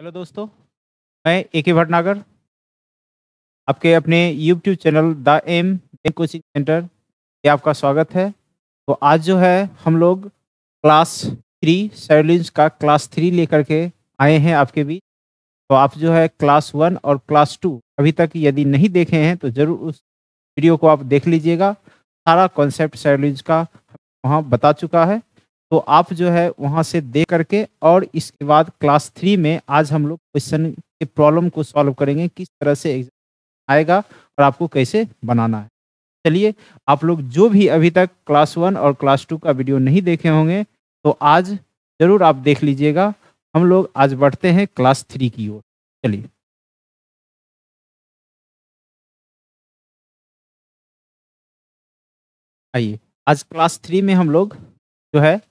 Hello दोस्तों, मैं A K. Bhatnagar, आपके अपने YouTube channel the M coaching centre पे आपका स्वागत है। तो आज जो है हम लोग क्लास 3 साइलेंस का क्लास 3 लेकर के आए हैं आपके बीच। तो आप जो है क्लास 1 और क्लास 2 अभी तक यदि नहीं देखे हैं तो ज़रूर उस वीडियो को आप देख लीजिएगा। सारा कॉन्सेप्ट साइलेंस का वहाँ बता चुका है। तो आप जो है वहाँ से देख करके और इसके बाद क्लास 3 में आज हम लोग क्वेश्चन के प्रॉब्लम को सॉल्व करेंगे, किस तरह से एग्जाम आएगा और आपको कैसे बनाना है। चलिए, आप लोग जो भी अभी तक क्लास 1 और क्लास 2 का वीडियो नहीं देखे होंगे तो आज ज़रूर आप देख लीजिएगा। हम लोग आज बढ़ते हैं क्लास 3 की ओर। चलिए, आइए। आज क्लास 3 में हम लोग जो है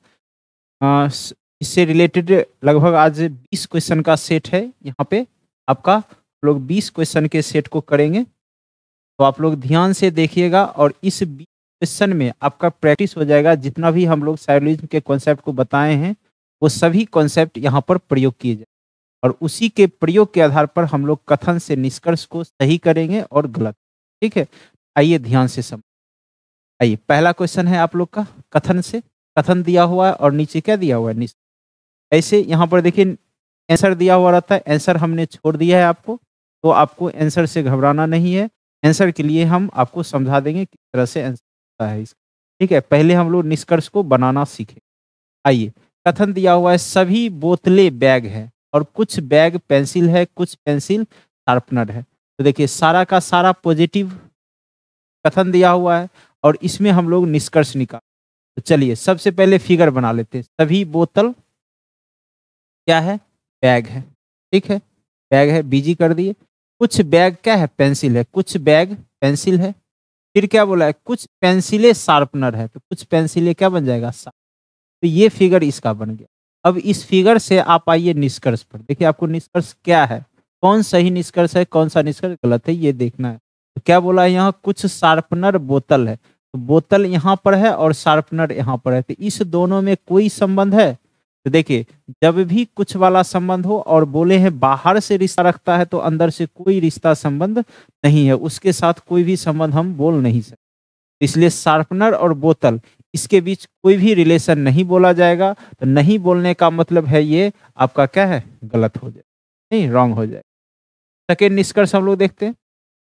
इससे रिलेटेड लगभग आज 20 क्वेश्चन का सेट है। यहाँ पे आपका लोग 20 क्वेश्चन के सेट को करेंगे। तो आप लोग ध्यान से देखिएगा और इस 20 क्वेश्चन में आपका प्रैक्टिस हो जाएगा। जितना भी हम लोग साइलोजिज्म के कॉन्सेप्ट को बताए हैं वो सभी कॉन्सेप्ट यहाँ पर प्रयोग किए जाए और उसी के प्रयोग के आधार पर हम लोग कथन से निष्कर्ष को सही करेंगे और गलत। ठीक है, आइए ध्यान से समझ। आइए, पहला क्वेश्चन है आप लोग का कथन से। कथन दिया हुआ है और नीचे क्या दिया हुआ है, ऐसे यहाँ पर देखिए आंसर दिया हुआ रहता है। आंसर हमने छोड़ दिया है आपको, तो आपको आंसर से घबराना नहीं है। आंसर के लिए हम आपको समझा देंगे किस तरह से आंसर होता है इसका। ठीक है, पहले हम लोग निष्कर्ष को बनाना सीखें। आइए, कथन दिया हुआ है सभी बोतलें बैग है और कुछ बैग पेंसिल है, कुछ पेंसिल शार्पनर है। तो देखिए सारा का सारा पॉजिटिव कथन दिया हुआ है और इसमें हम लोग निष्कर्ष निकाल। तो चलिए सबसे पहले फिगर बना लेते हैं। सभी बोतल क्या है, बैग है। ठीक है, बैग है, बीजी कर दिए। कुछ बैग क्या है, पेंसिल है। कुछ बैग पेंसिल है। फिर क्या बोला है, कुछ पेंसिलें शार्पनर है। तो कुछ पेंसिलें क्या बन जाएगा, तो ये फिगर इसका बन गया। अब इस फिगर से आप आइए निष्कर्ष पर। देखिए आपको निष्कर्ष क्या है, कौन सही निष्कर्ष है, कौन सा निष्कर्ष गलत है, ये देखना है। तो क्या बोला है यहाँ, कुछ शार्पनर बोतल है। तो बोतल यहाँ पर है और शार्पनर यहाँ पर है। तो इस दोनों में कोई संबंध है। तो देखिए जब भी कुछ वाला संबंध हो और बोले हैं बाहर से रिश्ता रखता है तो अंदर से कोई रिश्ता संबंध नहीं है, उसके साथ कोई भी संबंध हम बोल नहीं सकते। इसलिए शार्पनर और बोतल इसके बीच कोई भी रिलेशन नहीं बोला जाएगा। तो नहीं बोलने का मतलब है ये आपका क्या है, गलत हो जाए, नहीं रॉन्ग हो जाए। सेकेंड निष्कर्ष हम लोग देखते हैं।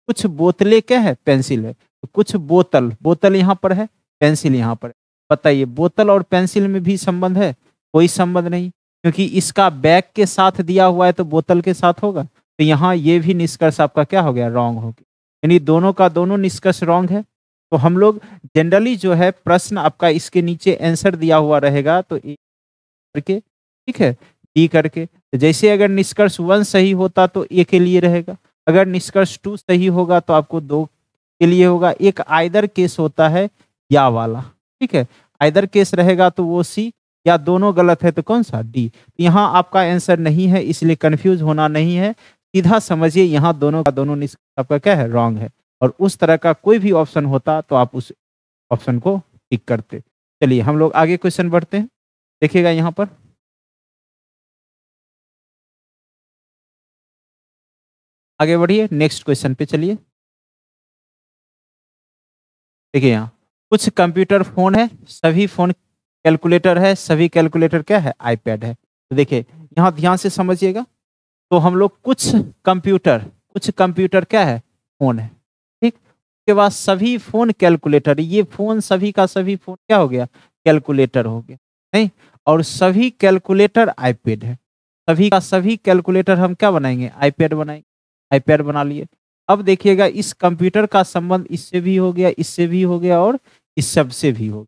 कुछ बोतलें क्या है, पेंसिल है। तो कुछ बोतल, बोतल यहाँ पर है, पेंसिल यहाँ पर है। बताइए बोतल और पेंसिल में भी संबंध है, कोई संबंध नहीं, क्योंकि इसका बैग के साथ दिया हुआ है तो बोतल के साथ होगा। तो यहाँ ये भी निष्कर्ष आपका क्या हो गया, रॉन्ग हो गया। यानी दोनों का दोनों निष्कर्ष रॉन्ग है। तो हम लोग जनरली जो है प्रश्न आपका इसके नीचे आंसर दिया हुआ रहेगा तो ए करके, ठीक है, बी करके। तो जैसे अगर निष्कर्ष 1 सही होता तो ए के लिए रहेगा, अगर निष्कर्ष 2 सही होगा तो आपको 2 के लिए होगा। एक आइदर केस होता है या वाला, ठीक है। आइदर केस रहेगा तो वो सी, या दोनों गलत है तो कौन सा, डी। यहाँ आपका आंसर नहीं है, इसलिए कंफ्यूज होना नहीं है। सीधा समझिए यहाँ दोनों का दोनों निष्कर्ष आपका क्या है, रॉन्ग है। और उस तरह का कोई भी ऑप्शन होता तो आप उस ऑप्शन को टिक करते। चलिए हम लोग आगे क्वेश्चन बढ़ते हैं। देखिएगा यहाँ पर आगे बढ़िए, नेक्स्ट क्वेश्चन पे चलिए। देखिए यहाँ कुछ कंप्यूटर फोन है, सभी फोन कैलकुलेटर है, सभी कैलकुलेटर क्या है, आईपैड है। तो देखिए यहाँ ध्यान से समझिएगा। तो हम लोग कुछ कंप्यूटर क्या है, फोन है, ठीक। उसके बाद सभी फोन कैलकुलेटर, ये फोन सभी का सभी फोन क्या हो गया, कैलकुलेटर हो गया, नहीं। और सभी कैलकुलेटर आईपैड है, सभी का सभी कैलकुलेटर हम क्या बनाएंगे, आईपैड बनाएंगे। आईपैड बना लिए। अब देखिएगा इस कंप्यूटर का संबंध इससे भी हो गया, इससे भी हो गया और इस सब से भी हो गया।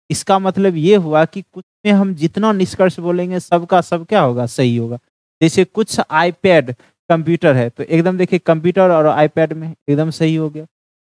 इसका मतलब ये हुआ कि कुछ में हम जितना निष्कर्ष बोलेंगे सबका सब क्या होगा, सही होगा। जैसे कुछ आईपैड कंप्यूटर है तो एकदम देखिए कंप्यूटर और आईपैड में एकदम सही हो गया।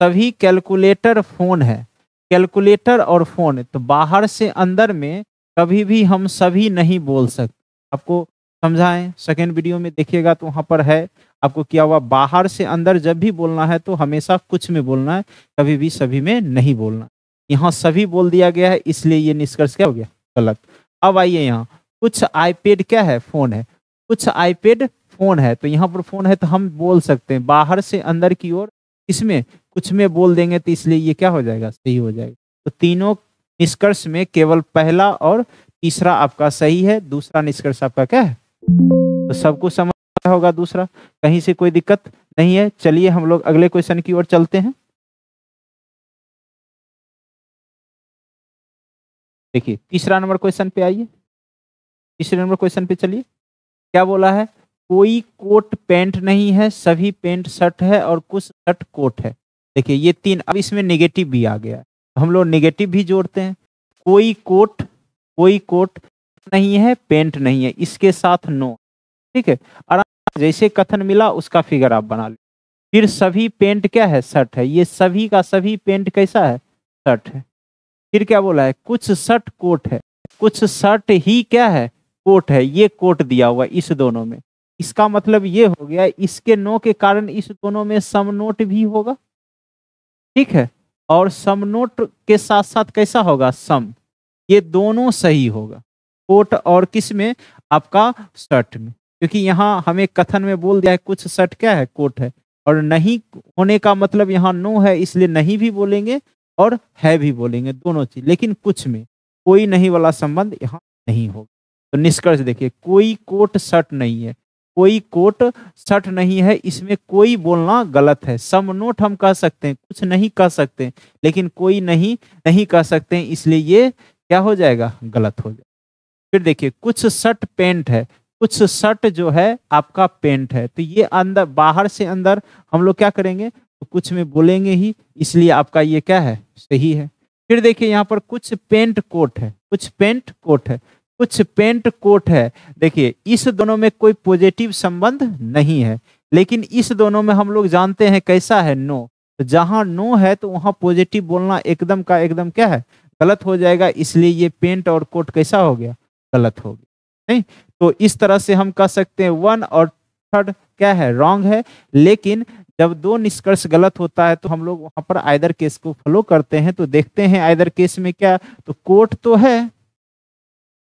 सभी कैलकुलेटर फोन है, कैलकुलेटर और फोन, तो बाहर से अंदर में कभी भी हम सभी नहीं बोल सकते। आपको समझाएं, सेकेंड वीडियो में देखिएगा तो वहाँ पर है आपको किया हुआ। बाहर से अंदर जब भी बोलना है तो हमेशा कुछ में बोलना है, कभी भी सभी में नहीं बोलना। यहाँ सभी बोल दिया गया है इसलिए ये निष्कर्ष क्या हो गया, गलत। अब आइए यहाँ कुछ आईपैड क्या है, फोन है, कुछ आईपैड फ़ोन है, तो यहाँ पर फ़ोन है तो हम बोल सकते हैं बाहर से अंदर की ओर, इसमें कुछ में बोल देंगे तो इसलिए ये क्या हो जाएगा? सही हो जाएगा। तो तीनों निष्कर्ष में केवल पहला और तीसरा आपका सही है, दूसरा निष्कर्ष आपका क्या है? तो सबको समझ आया होगा दूसरा, कहीं से कोई दिक्कत नहीं है। चलिए हम लोग अगले क्वेश्चन की ओर चलते हैं। देखिए तीसरा नंबर क्वेश्चन पे आइए, तीसरे नंबर क्वेश्चन पे चलिए। क्या बोला है? कोई कोट पैंट नहीं है, सभी पैंट शर्ट है और कुछ शर्ट कोट है। देखिए ये तीन, अब इसमें नेगेटिव भी आ गया है, तो हम लोग नेगेटिव भी जोड़ते हैं। कोई कोट नहीं है, पैंट नहीं है, इसके साथ नो, ठीक है। और जैसे कथन मिला उसका फिगर आप बना लो। फिर सभी पेंट क्या है? शर्ट है। ये सभी का सभी पेंट कैसा है? शर्ट है। फिर क्या बोला है? कुछ शर्ट कोट है, कुछ शर्ट ही क्या है? कोट है। ये कोट दिया हुआ इस दोनों में, इसका मतलब ये हो गया इसके नो के कारण इस दोनों में सम नोट भी होगा, ठीक है। और सम नोट के साथ साथ कैसा होगा? सम। ये दोनों सही होगा, कोट और किस में? आपका शर्ट में, क्योंकि यहाँ हमें कथन में बोल दिया है कुछ शर्ट क्या है? कोट है। और नहीं होने का मतलब यहाँ नो है, इसलिए नहीं भी बोलेंगे और है भी बोलेंगे, दोनों चीज। लेकिन कुछ में कोई नहीं वाला संबंध यहाँ नहीं होगा। तो निष्कर्ष देखिए, कोई कोट शर्ट नहीं है, कोई कोट शर्ट नहीं है, इसमें कोई बोलना गलत है। सम नोट हम कह सकते हैं, कुछ नहीं कह सकते हैं, लेकिन कोई नहीं कह सकते हैं, इसलिए ये क्या हो जाएगा? गलत हो जाएगा। फिर देखिए कुछ शर्ट पेंट है, कुछ शर्ट जो है आपका पेंट है, तो ये अंदर बाहर से अंदर हम लोग क्या करेंगे? तो कुछ में बोलेंगे ही, इसलिए आपका ये क्या है? सही है। फिर देखिए यहाँ पर कुछ पेंट कोट है, कुछ पेंट कोट है, कुछ पेंट कोट है। देखिए इस दोनों में कोई पॉजिटिव संबंध नहीं है, लेकिन इस दोनों में हम लोग जानते हैं कैसा है? नो। तो जहां नो है तो वहां पॉजिटिव बोलना एकदम का एकदम क्या है? गलत हो जाएगा, इसलिए ये पेंट और कोट कैसा हो गया? गलत हो गया। नहीं, तो इस तरह से हम कह सकते हैं वन और थर्ड क्या है? रॉन्ग है। लेकिन जब दो निष्कर्ष गलत होता है तो हम लोग वहां पर आइदर केस को फॉलो करते हैं। तो देखते हैं आइदर केस में क्या, तो कोट तो है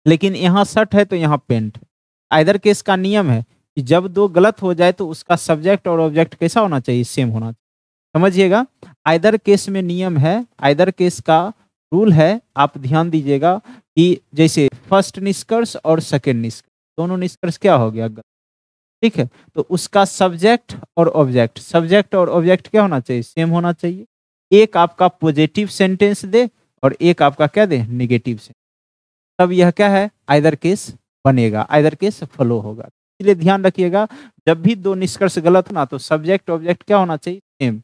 लेकिन यहाँ शर्ट है तो यहाँ पेंट है। आइदर केस का नियम है कि जब दो गलत हो जाए तो उसका सब्जेक्ट और ऑब्जेक्ट कैसा होना चाहिए? सेम होना चाहिए। समझिएगा, आइदर केस में नियम है, आइदर केस का रूल है। आप ध्यान दीजिएगा कि जैसे फर्स्ट निष्कर्ष और सेकेंड निष्कर्ष, दोनों निष्कर्ष क्या हो गया? गलत, ठीक है। तो उसका सब्जेक्ट और ऑब्जेक्ट क्या होना चाहिए? सेम होना चाहिए। एक आपका पॉजिटिव सेंटेंस दे और एक आपका क्या दे? नेगेटिव सेंटेंस, तब यह क्या है? आइदर केस बनेगा, आइदर केस फॉलो होगा। इसलिए ध्यान रखिएगा, जब भी दो निष्कर्ष गलत ना तो सब्जेक्ट ऑब्जेक्ट क्या होना चाहिए? सेम।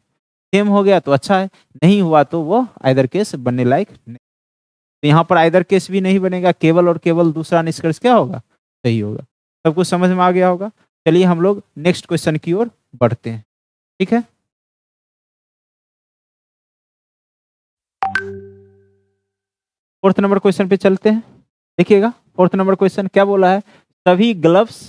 सेम हो गया तो अच्छा है, नहीं हुआ तो वो आइदर केस बनने लायक नहीं। तो यहाँ पर आइदर केस भी नहीं बनेगा, केवल और केवल दूसरा निष्कर्ष क्या होगा? सही होगा। सबको समझ में आ गया होगा। चलिए हम लोग नेक्स्ट क्वेश्चन की ओर बढ़ते हैं, ठीक है। फोर्थ नंबर क्वेश्चन पे चलते हैं। देखिएगा फोर्थ नंबर क्वेश्चन क्या बोला है? सभी ग्लव्स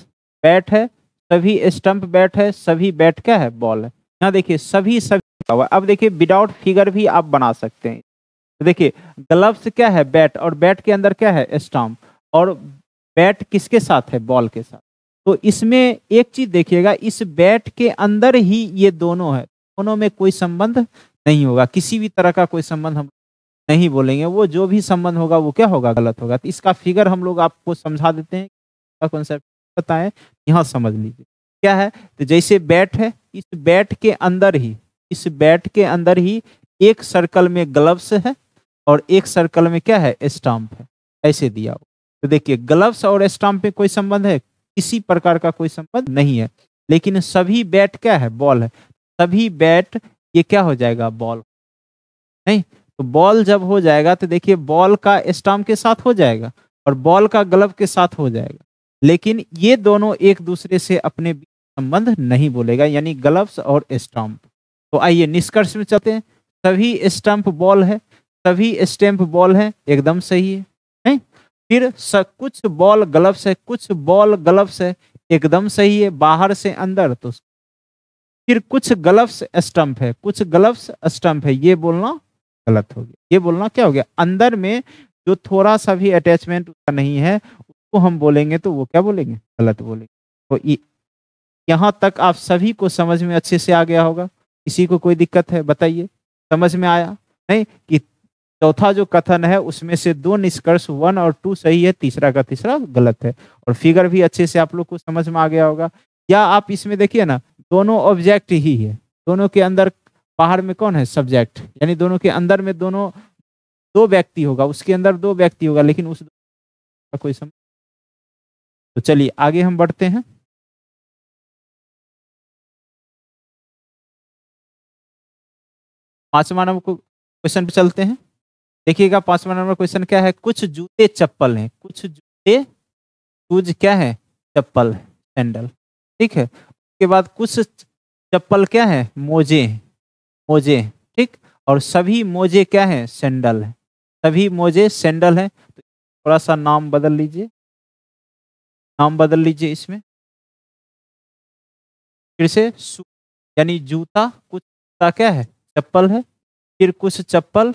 बैट है, सभी स्टंप बैट है, सभी बैट क्या है? बॉल है। यहाँ देखिए सभी सभी हुआ। अब देखिए विदाउट फिगर भी आप बना सकते हैं। तो देखिए ग्लव्स क्या है? बैट, और बैट के अंदर क्या है? स्टंप, और बैट किसके साथ है? बॉल के साथ। तो इसमें एक चीज देखिएगा, इस बैट के अंदर ही ये दोनों है, दोनों में कोई संबंध नहीं होगा, किसी भी तरह का कोई संबंध हम नहीं बोलेंगे। वो जो भी संबंध होगा वो क्या होगा? गलत होगा। तो इसका फिगर हम लोग आपको समझा देते हैं, कॉन्सेप्ट बताएं, यहाँ समझ लीजिए क्या है। तो जैसे बैट है, इस बैट के अंदर ही, इस बैट के अंदर ही एक सर्कल में ग्लव्स है और एक सर्कल में क्या है? स्टंप है, ऐसे दिया हो। तो देखिए ग्लव्स और स्टंप में कोई संबंध है? किसी प्रकार का कोई संबंध नहीं है। लेकिन सभी बैट क्या है? बॉल है। सभी बैट ये क्या हो जाएगा? बॉल। नहीं, तो बॉल जब हो जाएगा तो देखिए बॉल का स्टंप के साथ हो जाएगा और बॉल का ग्लव के साथ हो जाएगा, लेकिन ये दोनों एक दूसरे से अपने बीच संबंध नहीं बोलेगा, यानी ग्लव्स और स्टंप। तो आइए निष्कर्ष में चलते हैं। सभी स्टंप बॉल है, सभी स्टैम्प बॉल है, एकदम सही है। नहीं, फिर कुछ बॉल ग्लव्स है, कुछ बॉल ग्लव्स है, एकदम सही है, बाहर से अंदर। तो फिर कुछ ग्लव्स स्टंप है, कुछ ग्लव्स स्टंप है, ये बोलना गलत हो गया। ये बोलना क्या हो गया? अंदर में जो थोड़ा सा भी अटैचमेंट उसका नहीं है उसको हम बोलेंगे तो वो क्या बोलेंगे? गलत बोलेंगे। तो यहाँ तक आप सभी को समझ में अच्छे से आ गया होगा। किसी को कोई दिक्कत है बताइए, समझ में आया नहीं? कि चौथा जो कथन है उसमें से 2 निष्कर्ष 1 और 2 सही है, तीसरा का तीसरा गलत है। और फिगर भी अच्छे से आप लोग को समझ में आ गया होगा। या आप इसमें देखिए ना, दोनों ऑब्जेक्ट ही है, दोनों के अंदर बाहर में कौन है? सब्जेक्ट। यानी दोनों के अंदर में दोनों 2 व्यक्ति होगा, उसके अंदर 2 व्यक्ति होगा, लेकिन उस का कोई समझ। तो चलिए आगे हम बढ़ते हैं। पांचवा नंबर क्वेश्चन पे चलते हैं। देखिएगा पांचवा नंबर क्वेश्चन क्या है? कुछ जूते चप्पल हैं, कुछ जूते शूज क्या है? चप्पल है, सैंडल। ठीक है। उसके बाद कुछ चप्पल क्या है? मोजे हैं, मोजे हैं, ठीक। और सभी मोजे क्या हैं? सैंडल है, सभी मोजे सैंडल हैं। तो थोड़ा सा नाम बदल लीजिए, नाम बदल लीजिए इसमें फिर से। यानी जूता, कुछ जूता क्या है? चप्पल है, फिर कुछ चप्पल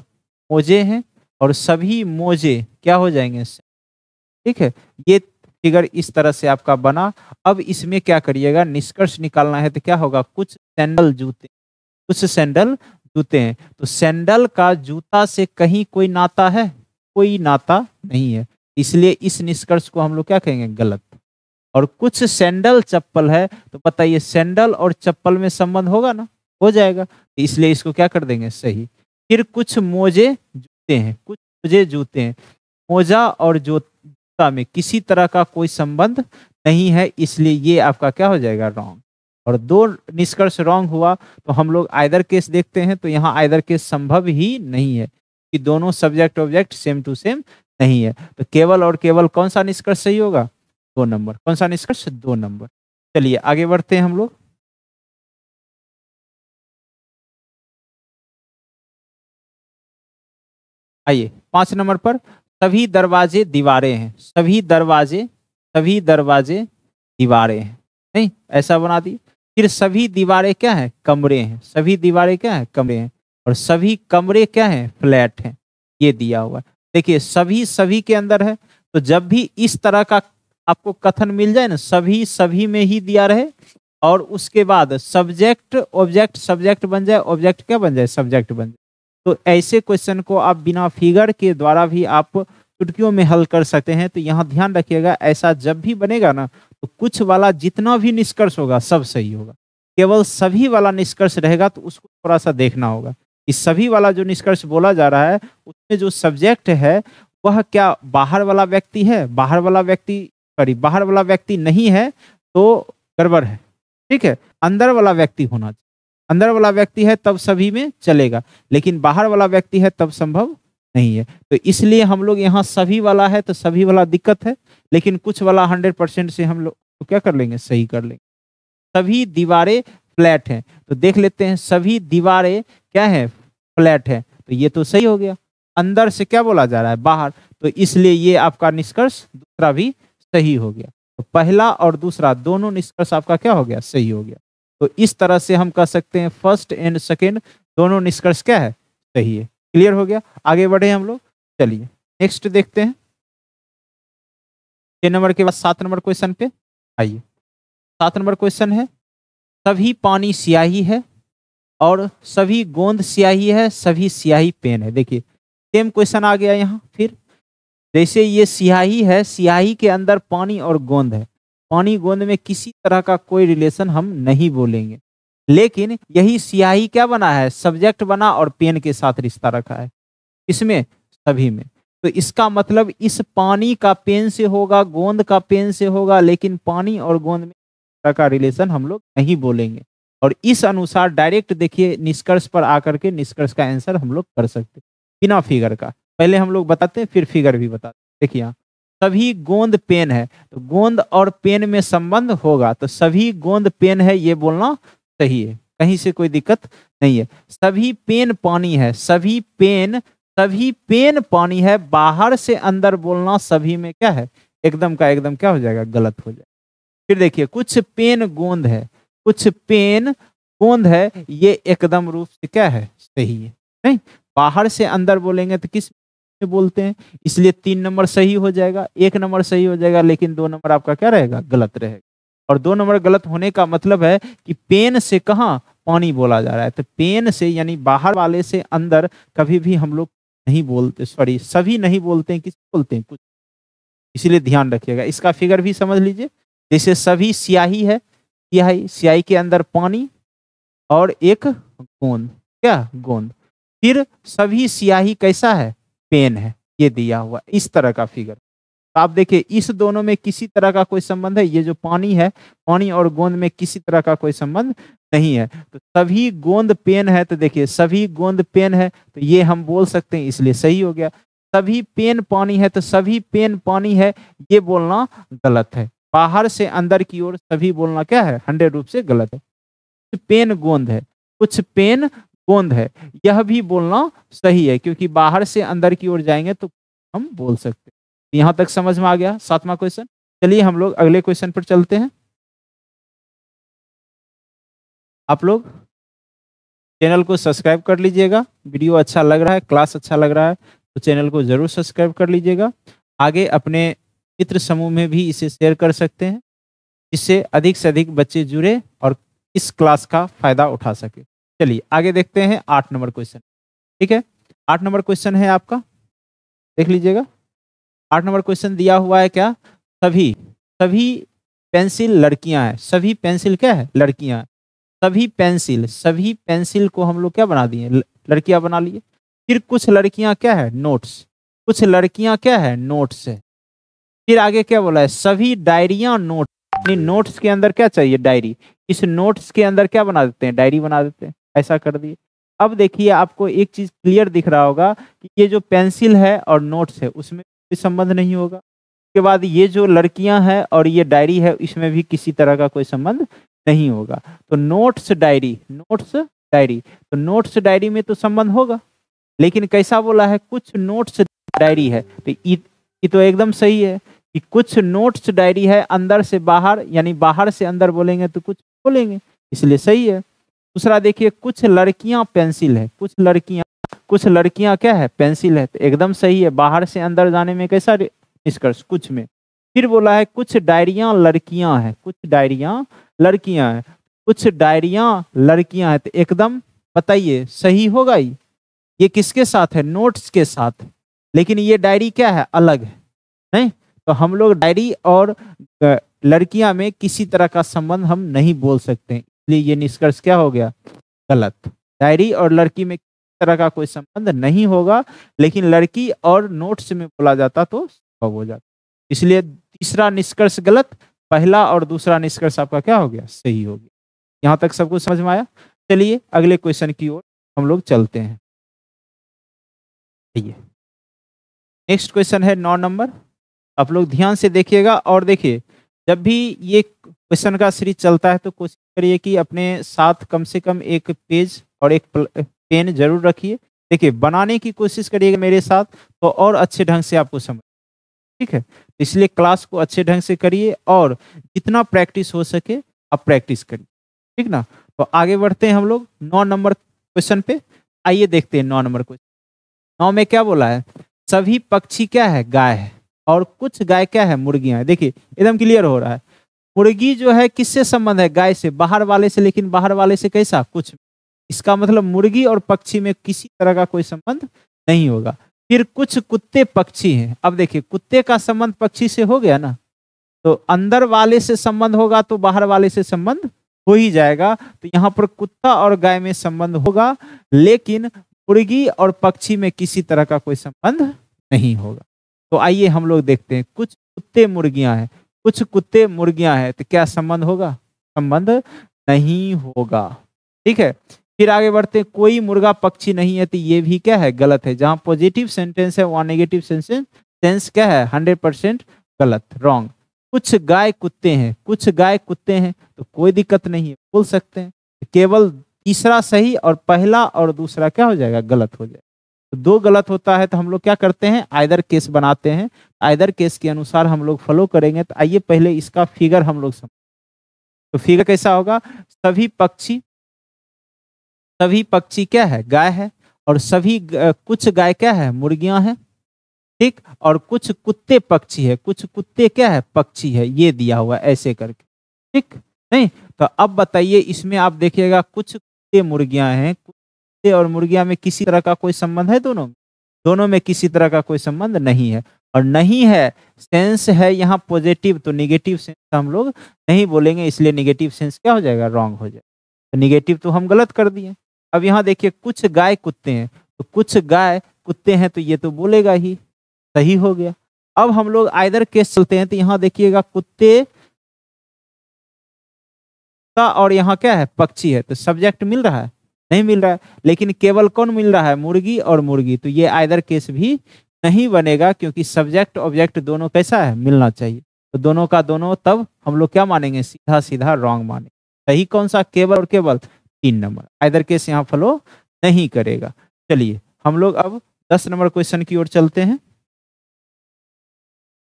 मोजे हैं, और सभी मोजे क्या हो जाएंगे? ठीक है। ये फिगर इस तरह से आपका बना। अब इसमें क्या करिएगा? निष्कर्ष निकालना है। तो क्या होगा? कुछ सैंडल जूते, कुछ सैंडल जूते हैं। तो सैंडल का जूता से कहीं कोई नाता है? कोई नाता नहीं है, इसलिए इस निष्कर्ष को हम लोग क्या कहेंगे? गलत। और कुछ सैंडल चप्पल है, तो बताइए सैंडल और चप्पल में संबंध होगा ना? हो जाएगा, इसलिए इसको क्या कर देंगे? सही। फिर कुछ मोजे जूते हैं, कुछ मोजे जूते हैं। मोजा और जूता में किसी तरह का कोई संबंध नहीं है, इसलिए ये आपका क्या हो जाएगा? रॉन्ग। और 2 निष्कर्ष रॉन्ग हुआ। तो हम लोग आइदर केस देखते हैं, तो यहाँ आइदर केस संभव ही नहीं है कि दोनों subject object same to same नहीं है। तो केवल और केवल कौन सा निष्कर्ष सही होगा? 2 नंबर। कौन सा निष्कर्ष? 2 नंबर। चलिए आगे बढ़ते हैं हम लोग। आइए 5 नंबर पर, सभी दरवाजे दीवारें हैं, सभी दरवाजे दीवारें हैं। नहीं, ऐसा बना दी। फिर सभी दीवारें क्या है? कमरे हैं, सभी दीवारें क्या है? कमरे हैं। और सभी कमरे क्या हैं? फ्लैट हैं। ये दिया हुआ है। देखिए सभी सभी के अंदर है, तो जब भी इस तरह का आपको कथन मिल जाए ना, सभी सभी में ही दिया रहे, और उसके बाद सब्जेक्ट ऑब्जेक्ट, सब्जेक्ट बन जाए, ऑब्जेक्ट क्या बन जाए? सब्जेक्ट बन जाए। तो ऐसे क्वेश्चन को आप बिना फिगर के द्वारा भी आप चुटकियों में हल कर सकते हैं। तो यहाँ ध्यान रखिएगा, ऐसा जब भी बनेगा ना, तो कुछ वाला जितना भी निष्कर्ष होगा सब सही होगा। केवल सभी वाला निष्कर्ष रहेगा तो उसको थोड़ा सा देखना होगा। इस सभी वाला जो निष्कर्ष बोला जा रहा है, उसमें जो सब्जेक्ट है वह क्या बाहर वाला व्यक्ति है? बाहर वाला व्यक्ति, सॉरी, बाहर वाला व्यक्ति नहीं है तो गड़बड़ है। ठीक है, अंदर वाला व्यक्ति होना चाहिए। अंदर वाला व्यक्ति है तब सभी में चलेगा, लेकिन बाहर वाला व्यक्ति है तब संभव नहीं है। तो इसलिए हम लोग यहाँ सभी वाला है तो सभी वाला दिक्कत है, लेकिन कुछ वाला 100% से हम लोग तो क्या कर लेंगे? सही कर लेंगे। सभी दीवारें फ्लैट हैं, तो देख लेते हैं सभी दीवारें क्या है? फ्लैट है। तो ये तो सही हो गया। अंदर से क्या बोला जा रहा है? बाहर। तो इसलिए ये आपका निष्कर्ष दूसरा भी सही हो गया। तो पहला और दूसरा दोनों निष्कर्ष आपका क्या हो गया? सही हो गया। तो इस तरह से हम कह सकते हैं फर्स्ट एंड सेकेंड दोनों निष्कर्ष क्या है? सही है। क्लियर हो गया? आगे बढ़े हम लोग। चलिए नेक्स्ट देखते हैं। 6 नंबर के बाद 7 नंबर क्वेश्चन पे आइए। 7 नंबर क्वेश्चन है, सभी पानी स्याही है और सभी गोंद स्याही है, सभी स्याही पेन है। देखिए सेम क्वेश्चन आ गया यहाँ। फिर जैसे ये स्याही है, स्याही के अंदर पानी और गोंद है। पानी गोंद में किसी तरह का कोई रिलेशन हम नहीं बोलेंगे, लेकिन यही स्याही क्या बना है? सब्जेक्ट बना और पेन के साथ रिश्ता रखा है। इसमें सभी में। तो इसका मतलब इस पानी का पेन से होगा, गोंद का पेन से होगा, लेकिन पानी और गोंद में इस तरह का रिलेशन हम लोग नहीं बोलेंगे। और इस अनुसार डायरेक्ट देखिए निष्कर्ष पर आकर के निष्कर्ष का आंसर हम लोग कर सकते बिना फिगर का। पहले हम लोग बताते हैं फिर फिगर भी बताते हैं। देखिए यहाँ सभी गोंद पेन है, तो गोंद और पेन में संबंध होगा, तो सभी गोंद पेन है ये बोलना सही है, कहीं से कोई दिक्कत नहीं है। सभी पेन पानी है, सभी पेन पानी है, बाहर से अंदर बोलना सभी में क्या है? एकदम का एकदम क्या हो जाएगा? गलत हो जाएगा। फिर देखिए कुछ पेन गोंद है, कुछ पेन गोंद है, ये एकदम रूप से क्या है? सही है। नहीं, बाहर से अंदर बोलेंगे तो किस में बोलते हैं, इसलिए 3 नंबर सही हो जाएगा, 1 नंबर सही हो जाएगा, लेकिन 2 नंबर आपका क्या रहेगा? गलत रहेगा। और 2 नंबर गलत होने का मतलब है कि पेन से कहाँ पानी बोला जा रहा है, तो पेन से यानी बाहर वाले से अंदर कभी भी हम लोग नहीं बोलते, सॉरी सभी नहीं बोलते हैं, किसी बोलते हैं कुछ, इसीलिए ध्यान रखिएगा। इसका फिगर भी समझ लीजिए, जैसे सभी स्याही है, स्याही स्याही के अंदर पानी और एक गोंद, क्या गोंद, फिर सभी स्याही कैसा है, पेन है, ये दिया हुआ इस तरह का फिगर। तो आप देखिए इस दोनों में किसी तरह का कोई संबंध है, ये जो पानी है, पानी और गोंद में किसी तरह का कोई संबंध नहीं है। तो सभी गोंद पेन है, तो देखिए सभी गोंद पेन है, तो ये हम बोल सकते हैं, इसलिए सही हो गया। सभी पेन पानी है, तो सभी पेन पानी है, ये बोलना गलत है। बाहर से अंदर की ओर सभी बोलना क्या है, 100 रूप से गलत है। कुछ पेन गोंद है, कुछ पेन गोंद है, यह भी बोलना सही है, क्योंकि बाहर से अंदर की ओर जाएंगे तो हम बोल सकते हैं। यहां तक समझ में आ गया 7वां क्वेश्चन। चलिए हम लोग अगले क्वेश्चन पर चलते हैं। आप लोग चैनल को सब्सक्राइब कर लीजिएगा, वीडियो अच्छा लग रहा है, क्लास अच्छा लग रहा है तो चैनल को जरूर सब्सक्राइब कर लीजिएगा। आगे अपने मित्र समूह में भी इसे शेयर कर सकते हैं, जिससे अधिक से अधिक बच्चे जुड़े और इस क्लास का फायदा उठा सके। चलिए आगे देखते हैं 8 नंबर क्वेश्चन। ठीक है, 8 नंबर क्वेश्चन है आपका, देख लीजिएगा। 8 नंबर क्वेश्चन दिया हुआ है क्या, सभी सभी पेंसिल लड़कियां हैं, सभी पेंसिल क्या है, लड़कियां हैं। सभी पेंसिल को हम लोग क्या बना दिए, लड़कियां बना लिए। फिर कुछ लड़कियां क्या है, नोट्स, कुछ लड़कियां क्या है, नोट्स है। फिर आगे क्या बोला है, सभी डायरियां नोट, नोट्स के अंदर क्या चाहिए, डायरी, इस नोट्स के अंदर क्या बना देते हैं, डायरी बना देते हैं, ऐसा कर दिए। अब देखिए आपको एक चीज क्लियर दिख रहा होगा कि ये जो पेंसिल है और नोट्स है उसमें कोई संबंध नहीं होगा। उसके बाद ये जो लड़कियां हैं और ये डायरी है, इसमें भी किसी तरह का कोई संबंध नहीं होगा। तो नोट्स डायरी, नोट्स डायरी, तो नोट्स डायरी में तो संबंध होगा, लेकिन कैसा बोला है, कुछ नोट्स डायरी है, तो ये तो एकदम सही है कि कुछ नोट्स डायरी है, अंदर से बाहर यानी बाहर से अंदर बोलेंगे तो कुछ बोलेंगे, इसलिए सही है। दूसरा देखिए, कुछ लड़कियां पेंसिल है, कुछ लड़कियां क्या है, पेंसिल है, तो एकदम सही है। बाहर से अंदर जाने में कैसा निष्कर्ष, कुछ में। फिर बोला है कुछ डायरियां लड़कियां हैं, कुछ डायरियां लड़कियां हैं, कुछ डायरियां लड़कियां हैं, तो एकदम बताइए सही होगा। ये किसके साथ है, नोट्स के साथ, लेकिन ये डायरी क्या है, अलग है, नहीं। तो हम लोग डायरी और लड़कियां में किसी तरह का संबंध हम नहीं बोल सकते, इसलिए ये निष्कर्ष क्या हो गया, गलत। डायरी और लड़की में किसी तरह का कोई संबंध नहीं होगा, लेकिन लड़की और नोट्स में बोला जाता तो संभव हो जाता, इसलिए तीसरा निष्कर्ष गलत, पहला और दूसरा निष्कर्ष आपका क्या हो गया, सही हो गया। यहां तक सब कुछ समझ में आया। चलिए अगले क्वेश्चन की ओर हम लोग चलते हैं। नेक्स्ट क्वेश्चन है 9 नंबर। आप लोग ध्यान से देखिएगा और देखिए, जब भी ये क्वेश्चन का सीरीज चलता है तो कोशिश करिए कि अपने साथ कम से कम एक पेज और एक पेन जरूर रखिए। देखिए बनाने की कोशिश करिएगा मेरे साथ, तो और अच्छे ढंग से आपको समझ, ठीक है। इसलिए क्लास को अच्छे ढंग से करिए और जितना प्रैक्टिस हो सके आप प्रैक्टिस करिए, ठीक ना। तो आगे बढ़ते हैं हम लोग 9 नंबर क्वेश्चन पे। आइए देखते हैं 9 नंबर क्वेश्चन। 9 में क्या बोला है, सभी पक्षी क्या है, गाय है, और कुछ गाय क्या है, मुर्गियां है। देखिए एकदम क्लियर हो रहा है, मुर्गी जो है किससे संबंध है, गाय से, बाहर वाले से, लेकिन बाहर वाले से कैसा, कुछ। इसका मतलब मुर्गी और पक्षी में किसी तरह का कोई संबंध नहीं होगा। फिर कुछ कुत्ते पक्षी हैं। अब देखिए कुत्ते का संबंध पक्षी से हो गया ना, तो अंदर वाले से संबंध होगा तो बाहर वाले से संबंध हो ही जाएगा। तो यहाँ पर कुत्ता और गाय में संबंध होगा, लेकिन मुर्गी और पक्षी में किसी तरह का कोई संबंध नहीं होगा। तो आइए हम लोग देखते हैं, कुछ कुत्ते मुर्गियां हैं, कुछ कुत्ते मुर्गियां हैं, तो क्या संबंध होगा, संबंध नहीं होगा, ठीक है। फिर आगे बढ़ते हैं, कोई मुर्गा पक्षी नहीं है, तो ये भी क्या है, गलत है। जहां पॉजिटिव सेंटेंस है वहां नेगेटिव सेंस क्या है, 100% गलत, रॉन्ग। कुछ गाय कुत्ते हैं, कुछ गाय कुत्ते हैं, तो कोई दिक्कत नहीं है, बोल सकते हैं। केवल तीसरा सही और पहला और दूसरा क्या हो जाएगा, गलत हो जाएगा। तो 2 गलत होता है तो हम लोग क्या करते हैं, आइदर केस बनाते हैं, आइदर केस के अनुसार हम लोग फॉलो करेंगे। तो आइए पहले इसका फिगर हम लोग समझ। तो फिगर कैसा होगा, सभी पक्षी क्या है, गाय है, और कुछ गाय क्या है, मुर्गियां हैं, ठीक। और कुछ कुत्ते पक्षी है, कुछ कुत्ते क्या है, पक्षी है, ये दिया हुआ ऐसे करके, ठीक? नहीं? तो अब बताइए इसमें आप देखिएगा कुछ कुत्ते मुर्गियाँ हैं, कुत्ते और मुर्गियाँ में किसी तरह का कोई संबंध है दोनों में? दोनों में किसी तरह का कोई संबंध नहीं है और नहीं है, सेंस है यहाँ पॉजिटिव, तो नेगेटिव सेंस हम लोग नहीं बोलेंगे, इसलिए नेगेटिव सेंस क्या हो जाएगा? रॉन्ग हो जाएगा। तो नेगेटिव तो हम गलत कर दिए। अब यहाँ देखिए कुछ गाय कुत्ते हैं, तो कुछ गाय कुत्ते हैं तो ये तो बोलेगा ही, सही हो गया। अब हम लोग आइदर केस चलते हैं, तो यहाँ देखिएगा कुत्ते का और यहाँ क्या है? पक्षी है, तो सब्जेक्ट मिल रहा है? नहीं मिल रहा है, लेकिन केवल कौन मिल रहा है? मुर्गी और मुर्गी, तो ये आइदर केस भी नहीं बनेगा, क्योंकि सब्जेक्ट ऑब्जेक्ट दोनों कैसा है? मिलना चाहिए। तो दोनों का दोनों तब हम लोग क्या मानेंगे? सीधा सीधा रॉन्ग मानेंगे। सही कौन सा? केवल और केवल 3 नंबर। आइदर केस यहाँ फॉलो नहीं करेगा। चलिए हम लोग अब 10 नंबर क्वेश्चन की ओर चलते हैं।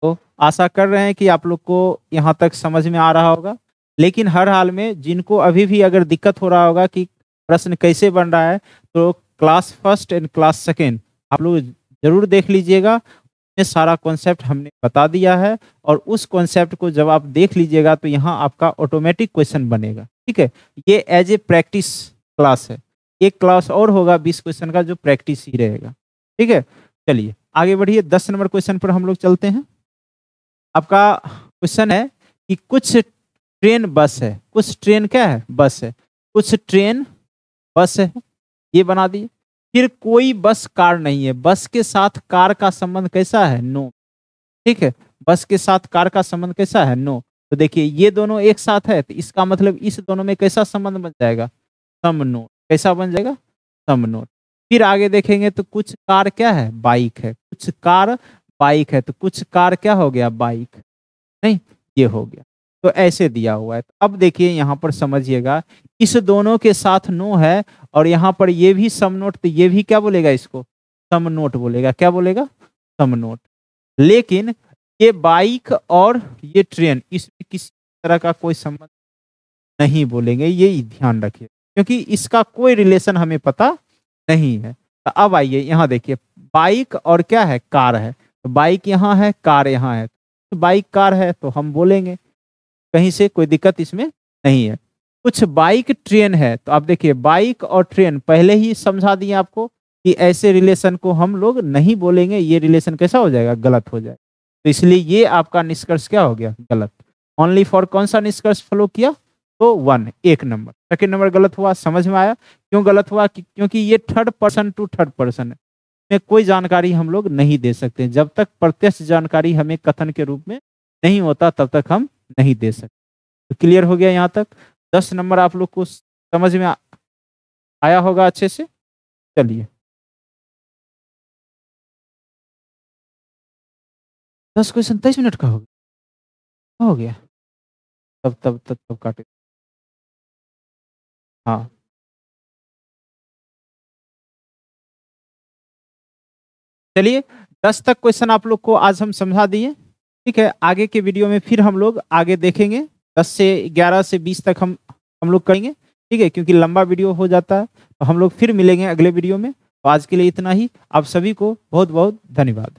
तो आशा कर रहे हैं कि आप लोग को यहाँ तक समझ में आ रहा होगा, लेकिन हर हाल में जिनको अभी भी अगर दिक्कत हो रहा होगा कि प्रश्न कैसे बन रहा है, तो class first and class second आप लोग जरूर देख लीजिएगा। उसमें सारा कॉन्सेप्ट हमने बता दिया है और उस कॉन्सेप्ट को जब आप देख लीजिएगा तो यहाँ आपका ऑटोमेटिक क्वेश्चन बनेगा। ठीक है, ये एज ए प्रैक्टिस क्लास है। एक क्लास और होगा 20 क्वेश्चन का, जो प्रैक्टिस ही रहेगा। ठीक है, चलिए आगे बढ़िए। 10 नंबर क्वेश्चन पर हम लोग चलते हैं। आपका क्वेश्चन है कि कुछ ट्रेन बस है, कुछ ट्रेन क्या है? बस है। कुछ ट्रेन बस है, ये बना दिए। फिर कोई बस कार नहीं है, बस के साथ कार का संबंध कैसा है? नो। ठीक है, बस के साथ कार का संबंध कैसा है? नो। तो देखिए ये दोनों एक साथ है, तो इसका मतलब इस दोनों में कैसा संबंध बन जाएगा? सम नोट। कैसा बन जाएगा? सम नोट। फिर आगे देखेंगे तो कुछ कार क्या है? बाइक है। कुछ कार बाइक है, तो कुछ कार क्या हो गया? बाइक। नहीं, ये हो गया। तो ऐसे दिया हुआ है। तो अब देखिए यहाँ पर समझिएगा, इस दोनों के साथ नो है और यहाँ पर ये भी सम नोट, तो ये भी क्या बोलेगा? इसको सम नोट बोलेगा। क्या बोलेगा? सम नोट। लेकिन ये बाइक और ये ट्रेन, इसमें किसी तरह का कोई संबंध नहीं बोलेंगे, ये ध्यान रखिए, क्योंकि इसका कोई रिलेशन हमें पता नहीं है। तो अब आइए यहाँ देखिए, बाइक और क्या है? कार है। तो बाइक यहाँ है, कार यहाँ है, तो बाइक कार है तो हम बोलेंगे, कहीं से कोई दिक्कत इसमें नहीं है। कुछ बाइक ट्रेन है, तो आप देखिए बाइक और ट्रेन पहले ही समझा दिए आपको कि ऐसे रिलेशन को हम लोग नहीं बोलेंगे, ये रिलेशन कैसा हो जाएगा? गलत हो जाएगा। तो इसलिए ये आपका निष्कर्ष क्या हो गया? गलत। ओनली फॉर कौन सा निष्कर्ष फॉलो किया? तो 1, 1 नंबर। सेकेंड नंबर गलत हुआ। समझ में आया क्यों गलत हुआ? क्योंकि ये third person to third person है, में कोई जानकारी हम लोग नहीं दे सकते। जब तक प्रत्यक्ष जानकारी हमें कथन के रूप में नहीं होता, तब तक हम नहीं दे सकते। तो क्लियर हो गया यहाँ तक? 10 नंबर आप लोग को समझ में आया होगा अच्छे से। चलिए 10 क्वेश्चन 23 मिनट का हो गया। तब काटे। हाँ, चलिए 10 तक क्वेश्चन आप लोग को आज हम समझा दिए। ठीक है, आगे के वीडियो में फिर हम लोग आगे देखेंगे। 10 से 11 से 20 तक हम लोग करेंगे। ठीक है, क्योंकि लंबा वीडियो हो जाता है। तो हम लोग फिर मिलेंगे अगले वीडियो में। तो आज के लिए इतना ही। आप सभी को बहुत बहुत धन्यवाद।